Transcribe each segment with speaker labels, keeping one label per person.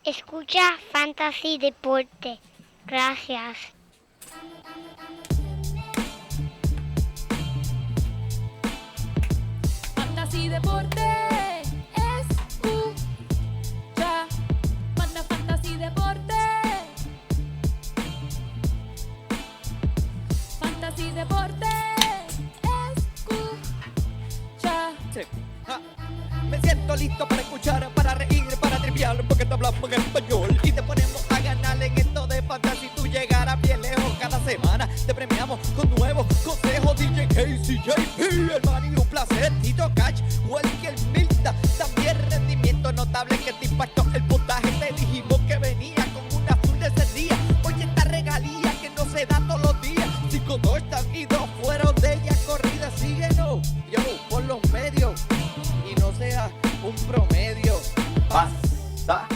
Speaker 1: Escucha Fantasy Deporte. Gracias.
Speaker 2: Fantasy Deporte. Escucha. Fantasy Deporte. Fantasy Deporte. Escucha.
Speaker 3: Sí. Me siento listo para escuchar, para reír, para triviar, porque te hablamos en español y te ponemos a ganar en esto de fantasy. Tú llegarás bien lejos cada semana. Te premiamos con nuevos consejos. DJ Casey, JP, el man y un placer. Tito Catch, Welker Milta. También rendimiento notable que te impactó el puntaje. Te dijimos que venía con una azul de ese día. Oye, esta regalía que no se da todos los días. 5-2 están y 2 fueron de ella corrida. Síguenos, yo, por los medios. Y no sea un promedio.
Speaker 4: Pasa.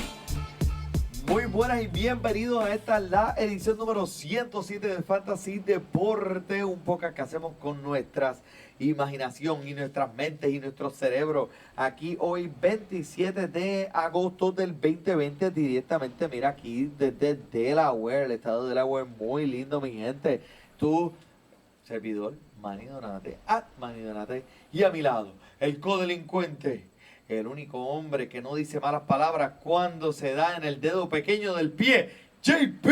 Speaker 4: Muy buenas y bienvenidos a esta la edición número 107 del Fantasy Deporte, un podcast que hacemos con nuestras imaginación y nuestras mentes y nuestro cerebro. Aquí hoy 27 de agosto del 2020 directamente, mira aquí desde Delaware, el estado de Delaware, muy lindo mi gente. Tu servidor, Manny Donate, Manny Donate, y a mi lado, el codelincuente, el único hombre que no dice malas palabras cuando se da en el dedo pequeño del pie, JP.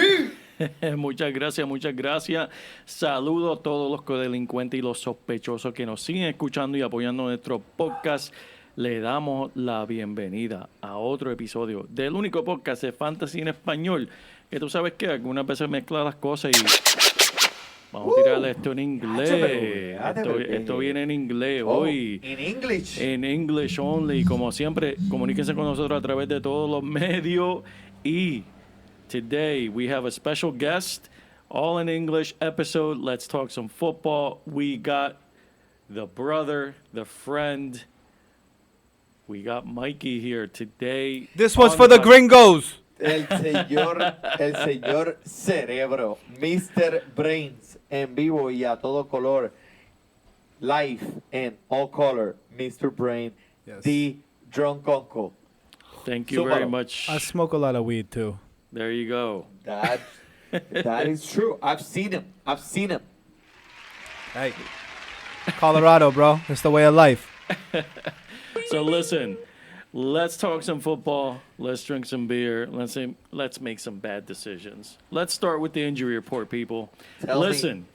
Speaker 5: Muchas gracias, muchas gracias. Saludo a todos los codelincuentes y los sospechosos que nos siguen escuchando y apoyando nuestro podcast. Le damos la bienvenida a otro episodio del único podcast de Fantasy en español, que tú sabes que algunas veces mezcla las cosas y vamos a tirarle esto en inglés. Esto viene en inglés hoy.
Speaker 4: In English.
Speaker 5: En English only. Como siempre, comuníquense con nosotros a través de todos los medios. Y today we have a special guest, all in English episode. Let's talk some football. We got the brother, the friend. We got Mikey here today.
Speaker 6: This one's for the gringos.
Speaker 4: El señor Cerebro, Mr. Brains, en vivo y a todo color, live and all color, Mr. Brain,
Speaker 6: Yes.
Speaker 4: the drunk uncle.
Speaker 5: Thank you very much.
Speaker 6: I smoke a lot of weed too.
Speaker 5: There you go.
Speaker 4: That is true. I've seen him.
Speaker 6: Hey, Colorado, bro. It's the way of life.
Speaker 5: So listen, let's talk some football. Let's drink some beer. Let's make some bad decisions. Let's start with the injury report, people. Listen,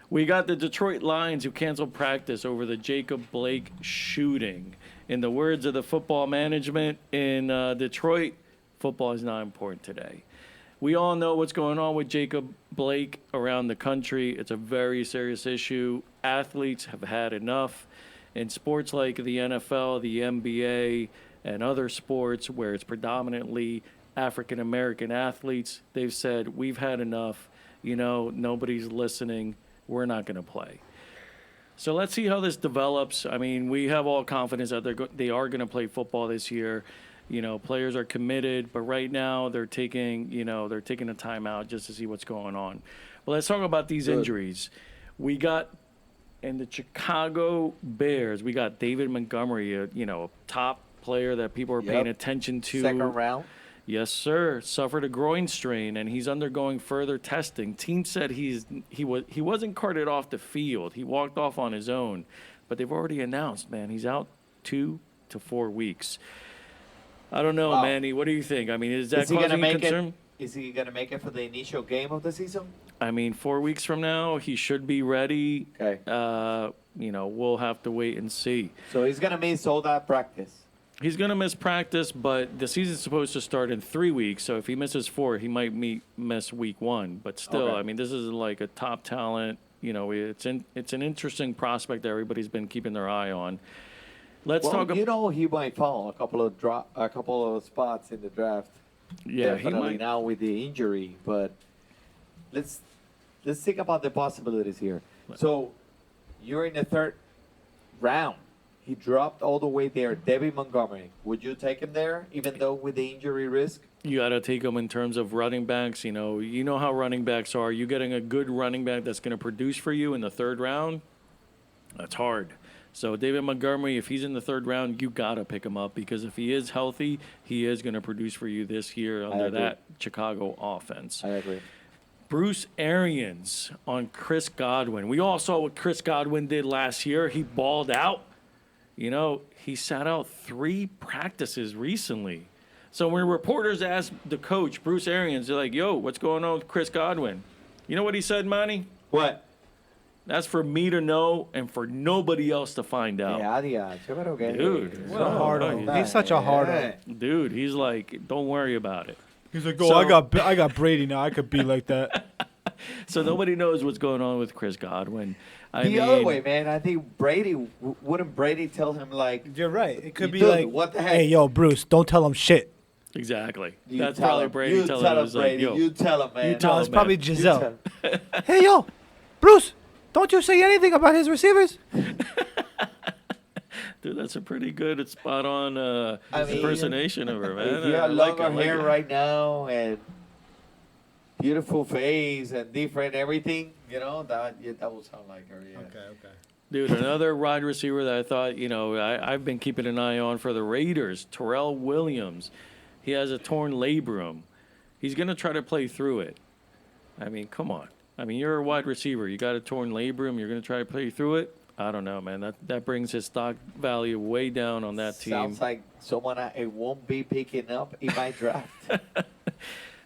Speaker 5: we got the Detroit Lions who canceled practice over the Jacob Blake shooting. In the words of the football management in Detroit, football is not important today. We all know what's going on with Jacob Blake around the country. It's a very serious issue. Athletes have had enough. In sports like the NFL, the NBA, and other sports where it's predominantly African-American athletes, they've said, we've had enough. You know, nobody's listening. We're not going to play. So let's see how this develops. I mean, we have all confidence that they are going to play football this year. You know, players are committed, but right now they're taking a timeout just to see what's going on. But let's talk about these injuries. We got in the Chicago Bears, we got David Montgomery, a top player that people are paying attention to.
Speaker 4: Second round.
Speaker 5: Yes, sir. Suffered a groin strain, and he's undergoing further testing. Team said he wasn't carted off the field. He walked off on his own, but they've already announced, man, he's out 2 to 4 weeks. I don't know, Manny. What do you think? I mean, is that causing concern?
Speaker 4: Is he going to make it for the initial game of the season?
Speaker 5: I mean, 4 weeks from now, he should be ready.
Speaker 4: Okay.
Speaker 5: We'll have to wait and see.
Speaker 4: So he's going to miss all that practice.
Speaker 5: He's going to miss practice, but the season's supposed to start in 3 weeks. So if he misses 4, he might miss week 1. But still,
Speaker 4: Okay.
Speaker 5: I mean, this is like a top talent. You know, it's an interesting prospect that everybody's been keeping their eye on. Let's talk about.
Speaker 4: He might fall a couple of spots in the draft.
Speaker 5: Yeah,
Speaker 4: Definitely
Speaker 5: he might.
Speaker 4: now with the injury, but let's think about the possibilities here. So you're in the third round. He dropped all the way there. David Montgomery. Would you take him there, even though with the injury risk?
Speaker 5: You got to take him in terms of running backs. You know how running backs are. You getting a good running back that's going to produce for you in the third round, that's hard. So David Montgomery, if he's in the third round, you got to pick him up because if he is healthy, he is going to produce for you this year under that Chicago offense.
Speaker 4: I agree.
Speaker 5: Bruce Arians on Chris Godwin. We all saw what Chris Godwin did last year. He balled out. You know, he sat out 3 practices recently. So when reporters asked the coach, Bruce Arians, they're like, yo, what's going on with Chris Godwin? You know what he said, Manny?
Speaker 4: What?
Speaker 5: That's for me to know and for nobody else to find out. Dude.
Speaker 6: What a hard-on. He's such a hard-on.
Speaker 5: Dude, he's like, don't worry about it.
Speaker 6: He's like,
Speaker 5: So-
Speaker 6: I got Brady now. I could be like that.
Speaker 5: So nobody knows what's going on with Chris Godwin.
Speaker 4: The other way, man. I think Brady, wouldn't Brady tell him, like,
Speaker 6: You're right. It could be
Speaker 4: dude,
Speaker 6: like,
Speaker 4: what the heck?
Speaker 6: hey, yo, Bruce, don't tell him shit.
Speaker 5: Exactly.
Speaker 4: You
Speaker 5: That's
Speaker 4: tell
Speaker 5: probably
Speaker 4: him.
Speaker 5: Brady
Speaker 4: You
Speaker 5: telling
Speaker 4: tell
Speaker 5: him,
Speaker 4: him,
Speaker 5: he's like,
Speaker 4: Brady.
Speaker 5: yo,
Speaker 4: You tell him, man.
Speaker 5: you tell
Speaker 6: No,
Speaker 5: him,
Speaker 6: it's probably
Speaker 5: man.
Speaker 6: Giselle. Hey, yo, Bruce, don't you say anything about his receivers.
Speaker 5: Dude, that's a pretty good, spot-on
Speaker 4: I mean,
Speaker 5: impersonation of her, man.
Speaker 4: If you
Speaker 5: I
Speaker 4: have
Speaker 5: like
Speaker 4: longer
Speaker 5: it,
Speaker 4: hair
Speaker 5: it.
Speaker 4: right now and beautiful face and different everything, you know, that would sound like her, yeah.
Speaker 6: Okay.
Speaker 5: Dude, another wide receiver that I thought, you know, I've been keeping an eye on for the Raiders, Terrell Williams. He has a torn labrum. He's going to try to play through it. I mean, come on. I mean, you're a wide receiver. You got a torn labrum. You're going to try to play through it? I don't know, man. That brings his stock value way down on that team.
Speaker 4: Sounds like someone I won't be picking up in my draft.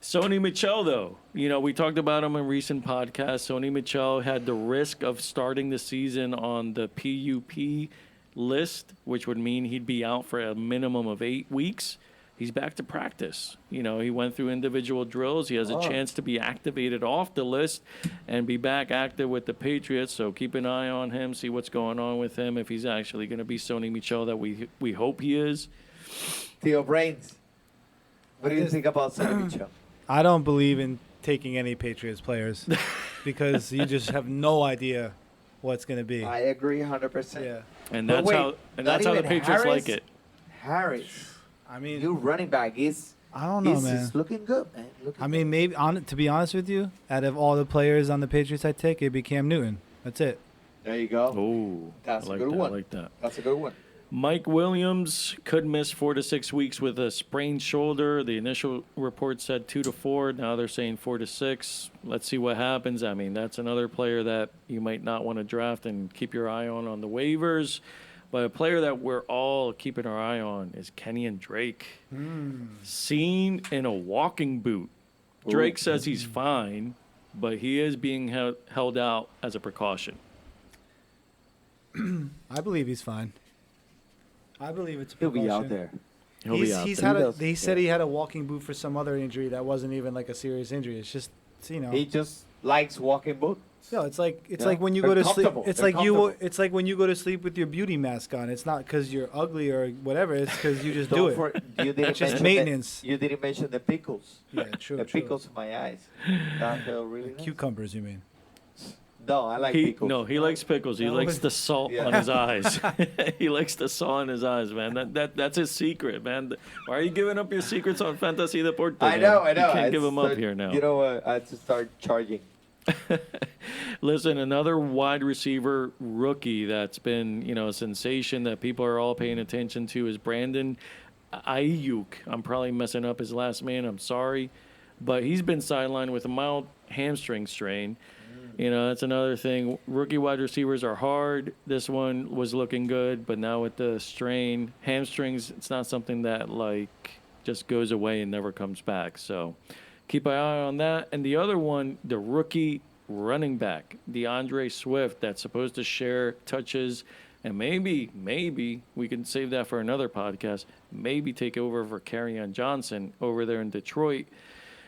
Speaker 5: Sony Michel, though, you know, we talked about him in recent podcasts. Sony Michel had the risk of starting the season on the PUP list, which would mean he'd be out for a minimum of 8 weeks. He's back to practice. You know, he went through individual drills. He has a chance to be activated off the list and be back active with the Patriots. So keep an eye on him, see what's going on with him, if he's actually going to be Sony Michel that we hope he is.
Speaker 4: Theo Brains, what do you think about Sonny Michel?
Speaker 6: I don't believe in taking any Patriots players because you just have no idea what's going to be.
Speaker 4: I agree 100%.
Speaker 6: Yeah.
Speaker 5: And
Speaker 4: But
Speaker 5: that's
Speaker 4: wait,
Speaker 5: how
Speaker 4: not
Speaker 5: the
Speaker 4: even
Speaker 5: Patriots
Speaker 4: Harris?
Speaker 5: like it.
Speaker 4: Harris,
Speaker 6: I mean,
Speaker 4: new running back,
Speaker 6: I don't know,
Speaker 4: he's
Speaker 6: man.
Speaker 4: looking good, man.
Speaker 6: I mean, maybe to be honest with you, out of all the players on the Patriots I take, it'd be Cam Newton. That's it.
Speaker 4: there you go.
Speaker 5: Oh,
Speaker 4: That's
Speaker 5: I
Speaker 4: a
Speaker 5: like
Speaker 4: good
Speaker 5: that.
Speaker 4: one.
Speaker 5: I like that.
Speaker 4: That's a good one.
Speaker 5: Mike Williams could miss 4 to 6 weeks with a sprained shoulder. The initial report said 2 to 4. Now they're saying 4 to 6. Let's see what happens. I mean, that's another player that you might not want to draft and keep your eye on the waivers. But a player that we're all keeping our eye on is Kenyon Drake. Seen in a walking boot. Drake says he's fine, but he is being held out as a precaution.
Speaker 6: I believe he's fine. I believe it's a
Speaker 4: He'll be out
Speaker 6: precaution.
Speaker 4: there.
Speaker 5: He'll be out
Speaker 6: He's
Speaker 5: there.
Speaker 6: had he said he had a walking boot for some other injury that wasn't even like a serious injury. It's just, you know.
Speaker 4: He just likes walking boots.
Speaker 6: No, it's like
Speaker 4: Yeah.
Speaker 6: when you
Speaker 4: They're
Speaker 6: go to sleep.
Speaker 4: comfortable.
Speaker 6: It's
Speaker 4: They're
Speaker 6: like
Speaker 4: comfortable.
Speaker 6: It's like when you go to sleep with your beauty mask on. It's not because you're ugly or whatever. It's because you just do it.
Speaker 4: You didn't
Speaker 6: Just
Speaker 4: mention
Speaker 6: maintenance.
Speaker 4: You didn't mention the pickles.
Speaker 6: Yeah, true.
Speaker 4: The
Speaker 6: true.
Speaker 4: pickles in my eyes. That felt really nice.
Speaker 6: Cucumbers, you mean?
Speaker 4: No, I like
Speaker 5: He
Speaker 4: pickles.
Speaker 5: likes pickles. He
Speaker 6: No,
Speaker 5: likes
Speaker 6: but-
Speaker 5: the salt
Speaker 4: Yeah.
Speaker 5: on his eyes. He likes the salt on his eyes, man. That's his secret, man. Why are you giving up your secrets on Fantasy Deporte?
Speaker 4: I know.
Speaker 5: You can't
Speaker 4: I
Speaker 5: give them
Speaker 4: start-
Speaker 5: up here now.
Speaker 4: You know what? I had to start charging.
Speaker 5: Listen, another wide receiver rookie that's been, you know, a sensation that people are all paying attention to is Brandon Ayuk. I'm probably messing up his last name. I'm sorry. But he's been sidelined with a mild hamstring strain. You know, that's another thing. Rookie wide receivers are hard. This one was looking good, but now with the strain, hamstrings, it's not something that, like, just goes away and never comes back. So keep an eye on that. And the other one, the rookie running back, DeAndre Swift, that's supposed to share touches. And maybe we can save that for another podcast. Maybe take over for Kerryon Johnson over there in Detroit.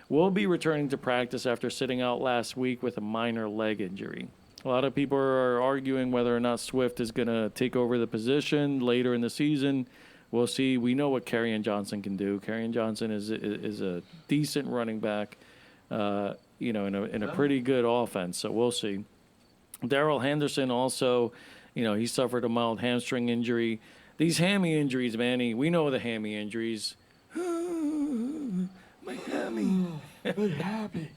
Speaker 5: Will be returning to practice after sitting out last week with a minor leg injury. A lot of people are arguing whether or not Swift is going to take over the position later in the season. We'll see. We know what Kerryon Johnson can do. Kerryon Johnson is a decent running back, you know, in a pretty good offense. So we'll see. Darrell Henderson also, you know, he suffered a mild hamstring injury. These hammy injuries, Manny, we know the hammy injuries. My hammy.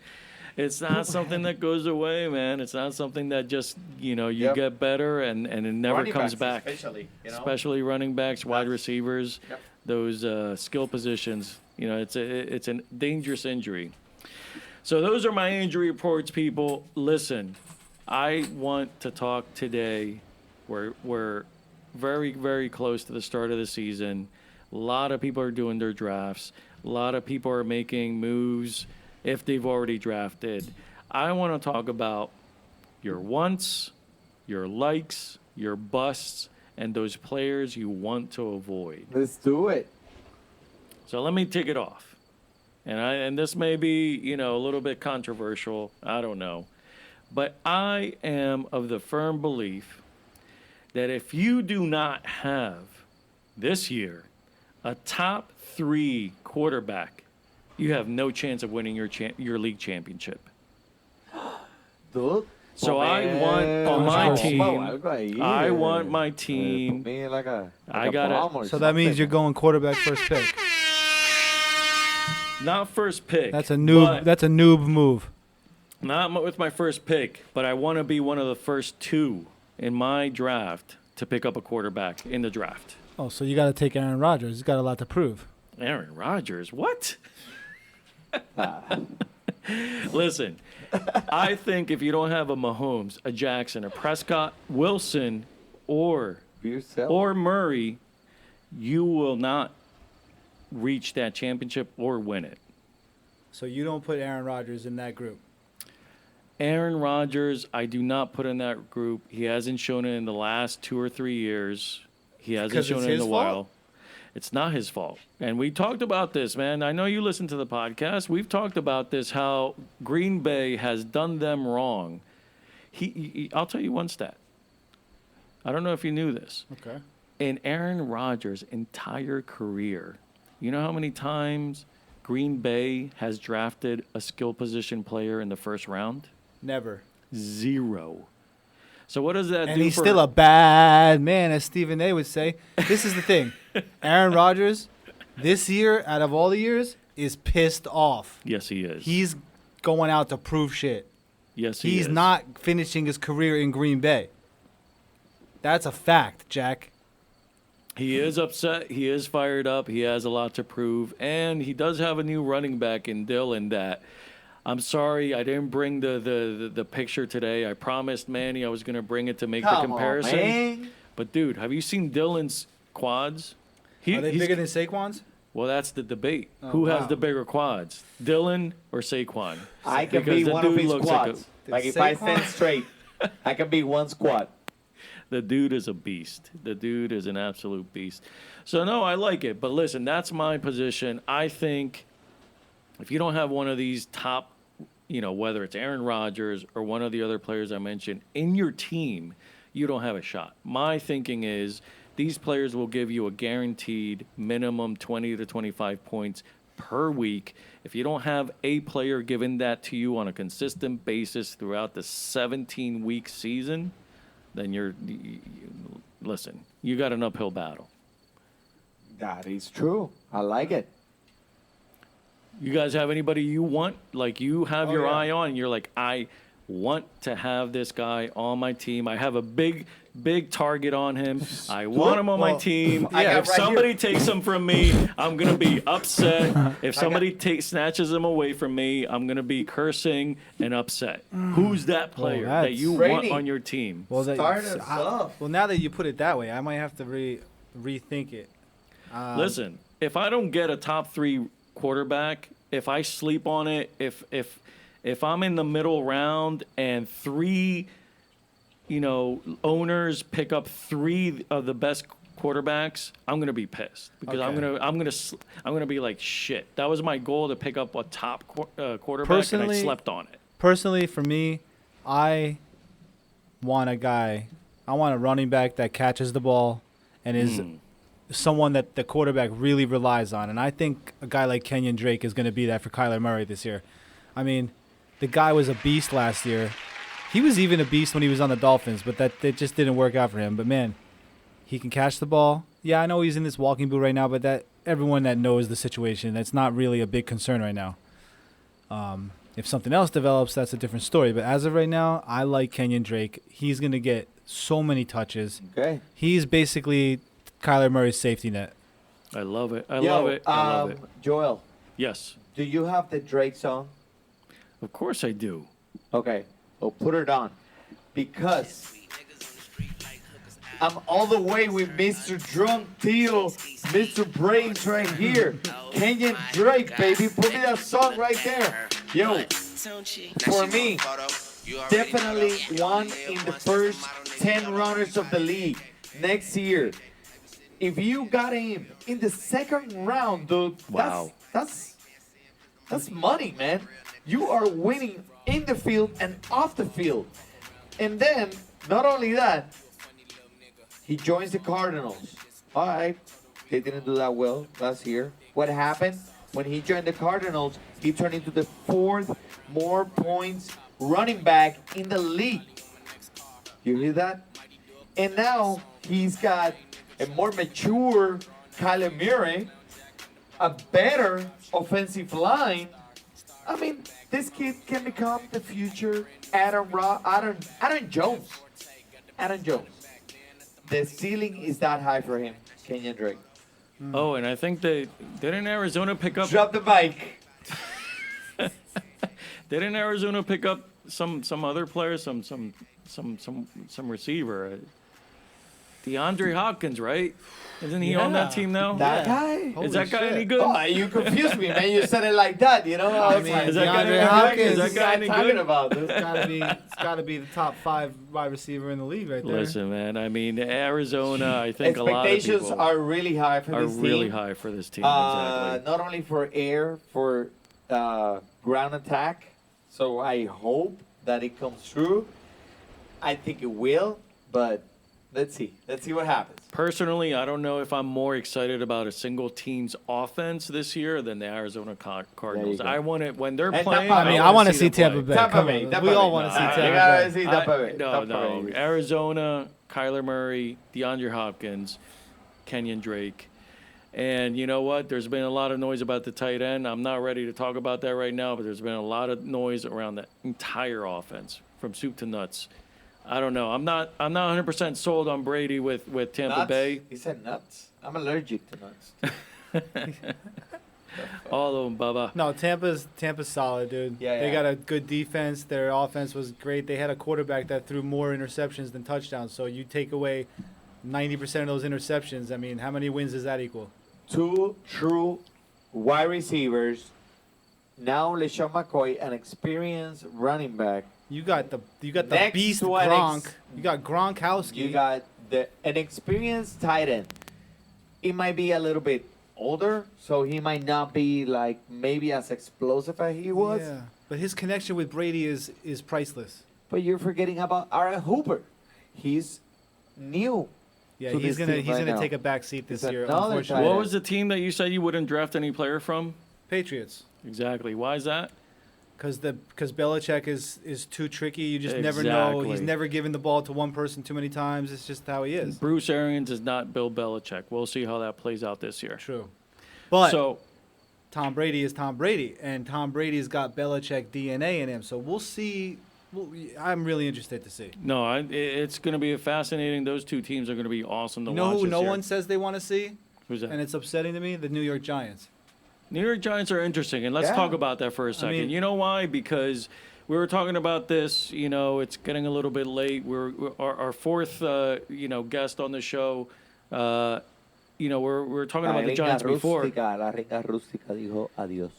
Speaker 5: It's not something that goes away, man. It's not something that just, you
Speaker 4: Yep.
Speaker 5: get better and it never
Speaker 4: Running
Speaker 5: comes
Speaker 4: backs
Speaker 5: back.
Speaker 4: especially,
Speaker 5: Running backs, wide receivers,
Speaker 4: Yep.
Speaker 5: those skill positions. It's a dangerous injury. So those are my injury reports, people. Listen, I want to talk today. We're very, very close to the start of the season. A lot of people are doing their drafts. A lot of people are making moves if they've already drafted. I want to talk about your wants, your likes, your busts, and those players you want to avoid.
Speaker 4: Let's do it.
Speaker 5: So let me take it off. And this may be, a little bit controversial. I don't know. But I am of the firm belief that if you do not have this year a top 3 quarterback, you have no chance of winning your league championship.
Speaker 4: Dude.
Speaker 5: So I want on my team. I want my team. I gotta.
Speaker 6: So that means you're going quarterback first pick.
Speaker 5: Not first pick.
Speaker 6: That's a noob.
Speaker 5: but-
Speaker 6: That's a noob move.
Speaker 5: Not with my first pick, but I want to be one of the first 2 in my draft to pick up a quarterback in the draft.
Speaker 6: Oh, so you got to take Aaron Rodgers. He's got a lot to prove.
Speaker 5: Aaron Rodgers, what? Listen, I think if you don't have a Mahomes, a Jackson, a Prescott, Wilson, or Murray, you will not reach that championship or win it.
Speaker 6: So you don't put Aaron Rodgers in that group.
Speaker 5: Aaron Rodgers, I do not put in that group. He hasn't shown it in the last 2 or 3 years. He hasn't shown it in a while. It's not his fault. And we talked about this, man. I know you listen to the podcast. We've talked about this, how Green Bay has done them wrong. I'll tell you one stat. I don't know if you knew this.
Speaker 6: Okay.
Speaker 5: In Aaron Rodgers' entire career, you know how many times Green Bay has drafted a skill position player in the first round?
Speaker 6: Never.
Speaker 5: 0. So what does that do?
Speaker 6: And he's still a bad man, as Stephen A. would say. This is the thing. Aaron Rodgers, this year, out of all the years, is pissed off.
Speaker 5: Yes, he is.
Speaker 6: He's going out to prove shit.
Speaker 5: Yes, he is.
Speaker 6: He's not finishing his career in Green Bay. That's a fact, Jack.
Speaker 5: He is upset. He is fired up. He has a lot to prove. And he does have a new running back in Dylan that I'm sorry I didn't bring the picture today. I promised Manny I was going to bring it to make the comparison.
Speaker 4: Man.
Speaker 5: But, dude, have you seen Dylan's quads?
Speaker 6: Are they bigger than Saquon's?
Speaker 5: Well, that's the debate.
Speaker 6: Oh,
Speaker 5: Who has
Speaker 6: wow.
Speaker 5: the bigger quads, Dylan or Saquon?
Speaker 4: I can
Speaker 5: Because
Speaker 4: be
Speaker 5: the
Speaker 4: one of
Speaker 5: dude
Speaker 4: his
Speaker 5: looks
Speaker 4: quads.
Speaker 5: like
Speaker 4: If I
Speaker 6: Saquon-
Speaker 4: stand straight, I can be one squad.
Speaker 5: The dude is a beast. The dude is an absolute beast. So, no, I like it. But listen, that's my position. I think if you don't have one of these top, whether it's Aaron Rodgers or one of the other players I mentioned, in your team, you don't have a shot. My thinking is these players will give you a guaranteed minimum 20 to 25 points per week. If you don't have a player giving that to you on a consistent basis throughout the 17-week season, then listen, you got an uphill battle.
Speaker 4: That is true. I like it.
Speaker 5: You guys have anybody you want? Like you have your
Speaker 6: yeah.
Speaker 5: eye on, and you're like, I want to have this guy on my team. I have a big target on him. I want him on my team.
Speaker 4: I got
Speaker 5: If
Speaker 4: right
Speaker 5: somebody
Speaker 4: here.
Speaker 5: takes him from me, I'm going to be upset. If somebody snatches him away from me, I'm going to be cursing and upset. Who's that player that
Speaker 6: that's-
Speaker 5: you want
Speaker 4: Brady.
Speaker 5: on your team?
Speaker 6: Well,
Speaker 4: Start us off.
Speaker 6: Well, now that you put it that way, I might have to rethink it.
Speaker 5: Listen, if I don't get a top 3 quarterback, if I sleep on it, if I'm in the middle round and 3, owners pick up 3 of the best quarterbacks, I'm gonna be pissed because
Speaker 6: Okay.
Speaker 5: I'm gonna be like, shit. That was my goal, to pick up a top quarterback, and I
Speaker 6: Personally-
Speaker 5: slept on it.
Speaker 6: Personally, for me, I want a running back that catches the ball and is someone that the quarterback really relies on. And I think a guy like Kenyon Drake is going to be that for Kyler Murray this year. I mean, the guy was a beast last year. He was even a beast when he was on the Dolphins, but that just didn't work out for him. But, man, he can catch the ball. Yeah, I know he's in this walking boot right now, but that everyone that knows the situation, that's not really a big concern right now. If something else develops, that's a different story. But as of right now, I like Kenyon Drake. He's going to get so many touches.
Speaker 4: Okay.
Speaker 6: He's basically Kyler Murray's safety net.
Speaker 5: I love it. I love it. I love it.
Speaker 4: Joel,
Speaker 5: Yes,
Speaker 4: do you have the Drake song?
Speaker 5: of course I do.
Speaker 4: Okay, well, put it on. Because I'm all the way with Mr. Drunk, Tío, Mr. Brains right here. Kenyon Drake, baby. Put me that song right there. Yo, for me, definitely one in the first 10 runners of the league next year. If you got him in the second round, dude,
Speaker 5: Wow.
Speaker 4: that's money, man. You are winning in the field and off the field. And then, not only that, he joins the Cardinals. All right, they didn't do that well last year. What happened? When he joined the Cardinals, he turned into the fourth more points running back in the league. You hear that? And now he's got a more mature Kyler Murray, a better offensive line. I mean, this kid can become the future Adam Jones. Adam Jones. The ceiling is that high for him, Kenyon Drake.
Speaker 5: Oh, and I think didn't Arizona pick up
Speaker 4: Drop the mic.
Speaker 5: didn't Arizona pick up some other player, some receiver, DeAndre Hopkins, right? Isn't he on that
Speaker 6: Yeah.
Speaker 5: team now?
Speaker 4: That guy?
Speaker 5: Is that guy
Speaker 6: Holy
Speaker 5: any
Speaker 6: shit.
Speaker 5: good?
Speaker 4: Oh, you confused me, man. You said it like that, you know? I was
Speaker 6: mean,
Speaker 4: like,
Speaker 5: Is that guy
Speaker 6: DeAndre
Speaker 5: any
Speaker 6: Hopkins,
Speaker 5: good? Is
Speaker 4: what's
Speaker 5: that guy any
Speaker 4: talking
Speaker 5: good?
Speaker 4: about? Dude?
Speaker 6: It's gotta be the top 5 wide receiver in the league right there.
Speaker 5: Listen, man. I mean, Arizona. I think a lot of
Speaker 4: Expectations
Speaker 5: people
Speaker 4: are really high for
Speaker 5: are
Speaker 4: this
Speaker 5: really
Speaker 4: team.
Speaker 5: high for this team. Exactly.
Speaker 4: Not only for air, for ground attack. So I hope that it comes through. I think it will, but let's see. Let's see what happens.
Speaker 5: Personally, I don't know if I'm more excited about a single team's offense this year than the Arizona Cardinals.
Speaker 4: go.
Speaker 5: I want it when they're
Speaker 4: And
Speaker 5: playing.
Speaker 4: Tampa
Speaker 6: I mean,
Speaker 4: Bay.
Speaker 6: I want to
Speaker 5: them
Speaker 6: see
Speaker 5: play.
Speaker 6: Tampa Bay.
Speaker 4: Tampa
Speaker 6: Come
Speaker 4: Bay,
Speaker 6: on.
Speaker 4: Tampa
Speaker 6: We all
Speaker 4: Bay.
Speaker 6: want to see
Speaker 4: Nah,
Speaker 6: Tampa
Speaker 4: you gotta
Speaker 6: Bay.
Speaker 4: see Tampa Bay.
Speaker 5: No,
Speaker 4: Tampa
Speaker 5: no.
Speaker 4: Bay.
Speaker 5: Arizona, Kyler Murray, DeAndre Hopkins, Kenyon Drake. And you know what? There's been a lot of noise about the tight end. I'm not ready to talk about that right now, but there's been a lot of noise around the entire offense, from soup to nuts. I don't know. I'm not 100% sold on Brady with Tampa
Speaker 4: Nuts?
Speaker 5: Bay.
Speaker 4: He said nuts. I'm allergic to nuts.
Speaker 5: All of them, Bubba.
Speaker 6: No, Tampa's solid, dude.
Speaker 4: Yeah,
Speaker 6: They
Speaker 4: yeah.
Speaker 6: got a good defense. Their offense was great. They had a quarterback that threw more interceptions than touchdowns. So you take away 90% of those interceptions. I mean, how many wins does that equal?
Speaker 4: 2 true wide receivers. Now LeSean McCoy, an experienced running back.
Speaker 6: You got the
Speaker 4: Next
Speaker 6: beast
Speaker 4: to an
Speaker 6: Gronk. You got Gronkowski.
Speaker 4: You got an experienced tight end. He might be a little bit older, so he might not be like maybe as explosive as he was.
Speaker 6: Yeah, but his connection with Brady is priceless.
Speaker 4: But you're forgetting about Aaron Hooper. He's new.
Speaker 6: Yeah,
Speaker 4: to
Speaker 6: he's
Speaker 4: this
Speaker 6: gonna
Speaker 4: team right now.
Speaker 6: take a back seat this
Speaker 4: He's
Speaker 6: year.
Speaker 4: another
Speaker 6: Unfortunately,
Speaker 4: tight
Speaker 5: What
Speaker 4: end.
Speaker 5: was the team that you said you wouldn't draft any player from?
Speaker 6: Patriots.
Speaker 5: Exactly. Why is that?
Speaker 6: Because Belichick is too tricky. You just never know. He's
Speaker 5: Exactly.
Speaker 6: never given the ball to one person too many times. It's just how he is.
Speaker 5: Bruce Arians is not Bill Belichick. We'll see how that plays out this year.
Speaker 6: True. But
Speaker 5: So,
Speaker 6: Tom Brady is Tom Brady, and Tom Brady's got Belichick DNA in him. So we'll see. I'm really interested to see.
Speaker 5: no, it's going to be fascinating. Those two teams are going to be awesome to
Speaker 6: You know
Speaker 5: watch
Speaker 6: who
Speaker 5: this
Speaker 6: no
Speaker 5: year.
Speaker 6: one says they want to see,
Speaker 5: Who's that?
Speaker 6: and it's upsetting to me? The New York Giants.
Speaker 5: New York Giants are interesting, and let's
Speaker 4: Yeah.
Speaker 5: talk about that for a second.
Speaker 6: mean-
Speaker 5: You know why? Because we were talking about this. You know, it's getting a little bit late. Our fourth, guest on the show. We're talking about the Giants before.
Speaker 4: La ringa rústica dijo adiós.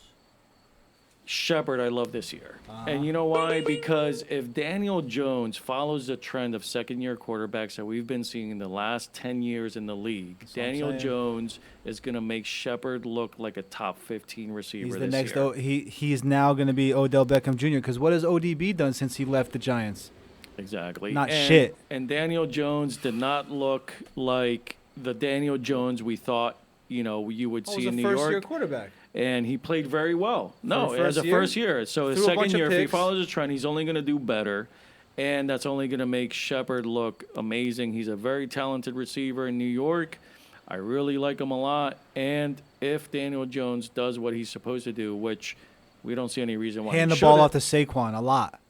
Speaker 5: Shepard, I love this year. And you know why? Because if Daniel Jones follows the trend of second-year quarterbacks that we've been seeing in the last 10 years in the league,
Speaker 6: what I'm
Speaker 5: Daniel
Speaker 6: saying.
Speaker 5: Jones is going to make Shepard look like a top 15 receiver
Speaker 6: He's the
Speaker 5: this
Speaker 6: next.
Speaker 5: year.
Speaker 6: He's now going to be Odell Beckham Jr. Because what has ODB done since he left the Giants?
Speaker 5: Exactly.
Speaker 6: Not
Speaker 5: And-
Speaker 6: shit.
Speaker 5: And Daniel Jones did not look like the Daniel Jones we thought, you would
Speaker 6: Oh,
Speaker 5: see
Speaker 6: he's
Speaker 5: in
Speaker 6: a
Speaker 5: New
Speaker 6: first-year
Speaker 5: York.
Speaker 6: quarterback.
Speaker 5: And he played very well. No,
Speaker 6: a
Speaker 5: as a
Speaker 6: first year?
Speaker 5: first year. So his
Speaker 6: Threw a bunch
Speaker 5: second
Speaker 6: of
Speaker 5: year, if he
Speaker 6: picks.
Speaker 5: follows the trend, he's only going to do better. And that's only going to make Shepard look amazing. He's a very talented receiver in New York. I really like him a lot. And if Daniel Jones does what he's supposed to do, which We don't see any reason why.
Speaker 6: Hand
Speaker 5: he
Speaker 6: the ball
Speaker 5: shouldn't.
Speaker 6: off to Saquon a lot.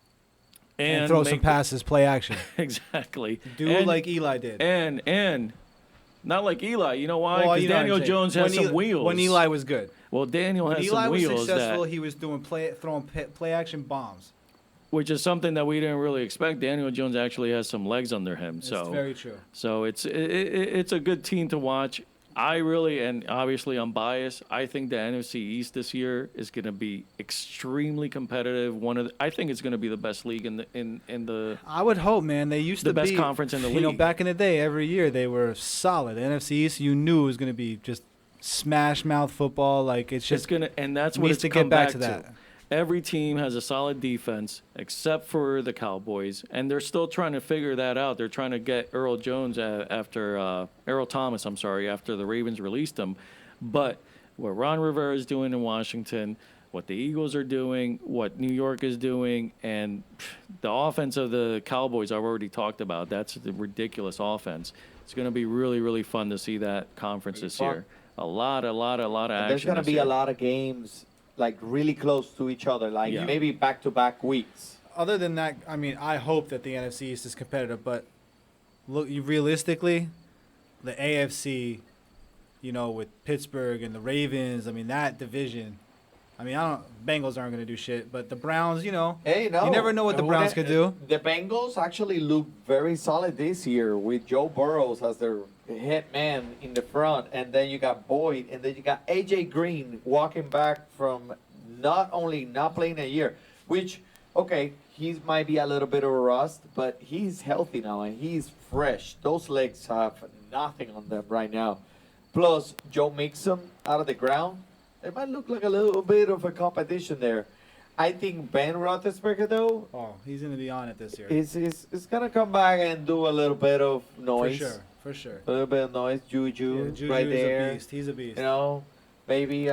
Speaker 6: And throw some
Speaker 5: make-
Speaker 6: passes, play action.
Speaker 5: Exactly.
Speaker 6: Do
Speaker 5: And-
Speaker 6: like Eli did.
Speaker 5: And not like Eli. You know why?
Speaker 6: Well,
Speaker 5: Because
Speaker 6: you know what I'm
Speaker 5: Daniel
Speaker 6: saying.
Speaker 5: Jones has
Speaker 6: When
Speaker 5: some wheels.
Speaker 6: When Eli was good.
Speaker 5: Well, Daniel
Speaker 6: When
Speaker 5: has
Speaker 6: Eli
Speaker 5: some
Speaker 6: was
Speaker 5: wheels
Speaker 6: successful,
Speaker 5: that,
Speaker 6: he was throwing play action bombs.
Speaker 5: which is something that we didn't really expect. Daniel Jones actually has some legs under him.
Speaker 6: It's
Speaker 5: So
Speaker 6: very true.
Speaker 5: So it's a good team to watch. I really, and obviously I'm biased, I think the NFC East this year is going to be extremely competitive. I think it's going to be the best league in the
Speaker 6: I would hope, man. They used
Speaker 5: The
Speaker 6: to
Speaker 5: best
Speaker 6: be
Speaker 5: conference in the
Speaker 6: You know,
Speaker 5: league.
Speaker 6: back in the day, every year they were solid. The NFC East, you knew it was going to be just smash mouth football. Like it's
Speaker 5: It's
Speaker 6: just
Speaker 5: gonna, and that's what
Speaker 6: needs
Speaker 5: it's
Speaker 6: to
Speaker 5: come
Speaker 6: get back
Speaker 5: back
Speaker 6: to that.
Speaker 5: Every team has a solid defense except for the Cowboys, and they're still trying to figure that out. They're trying to get Earl Thomas, after the Ravens released him. But what Ron Rivera is doing in Washington, what the Eagles are doing, what New York is doing, and the offense of the Cowboys I've already talked about. That's the ridiculous offense. It's going to be really, really fun to see that conference this
Speaker 4: fun.
Speaker 5: year. A lot of action.
Speaker 4: There's going to
Speaker 5: this
Speaker 4: be
Speaker 5: year.
Speaker 4: a lot of games like really close to each other, like
Speaker 5: Yeah.
Speaker 4: maybe back-to-back weeks.
Speaker 6: Other than that, I mean, I hope that the NFC East is competitive, but look, realistically, the AFC, you know, with Pittsburgh and the Ravens, I mean, that division, I mean, Bengals aren't going to do shit, but the Browns, you know,
Speaker 4: Hey, no.
Speaker 6: you never know what the Browns could do.
Speaker 4: The Bengals actually look very solid this year with Joe Burrows as their head man in the front, and then you got Boyd, and then you got AJ Green walking back from not only not playing a year, which, okay, he might be a little bit of a rust, but he's healthy now and he's fresh. Those legs have nothing on them right now. Plus, Joe Mixon out of the ground, it might look like a little bit of a competition there. I think Ben Roethlisberger, though,
Speaker 6: Oh, he's going to be on it this year.
Speaker 4: is going to come back and do a little bit of
Speaker 6: For
Speaker 4: noise.
Speaker 6: sure, for sure.
Speaker 4: A little bit of noise.
Speaker 6: Yeah,
Speaker 4: Juju,
Speaker 6: Juju
Speaker 4: right
Speaker 6: is
Speaker 4: there.
Speaker 6: a beast. He's a beast.
Speaker 4: You know, maybe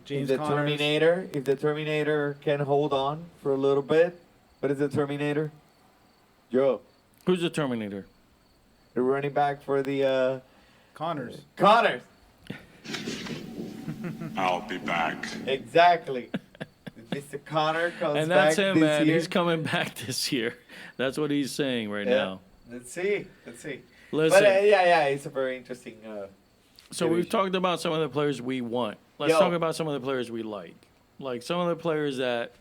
Speaker 6: James
Speaker 4: if the
Speaker 6: Connors.
Speaker 4: Terminator can hold on for a little bit. What is the Terminator? Joe,
Speaker 5: Who's the Terminator?
Speaker 4: the running back for the
Speaker 6: Connors.
Speaker 4: Connors.
Speaker 7: I'll be back.
Speaker 4: Exactly. Mr. Connor comes
Speaker 5: And
Speaker 4: back
Speaker 5: that's him,
Speaker 4: this
Speaker 5: man.
Speaker 4: year.
Speaker 5: He's coming back this year. That's what he's saying right
Speaker 4: Yeah.
Speaker 5: now.
Speaker 4: Let's see. Let's see.
Speaker 5: Listen,
Speaker 4: But yeah, it's a very interesting.
Speaker 5: so we've
Speaker 4: division.
Speaker 5: talked about some of the players we want. Let's
Speaker 4: Yo.
Speaker 5: talk about some of the players we like. Like some of the players that,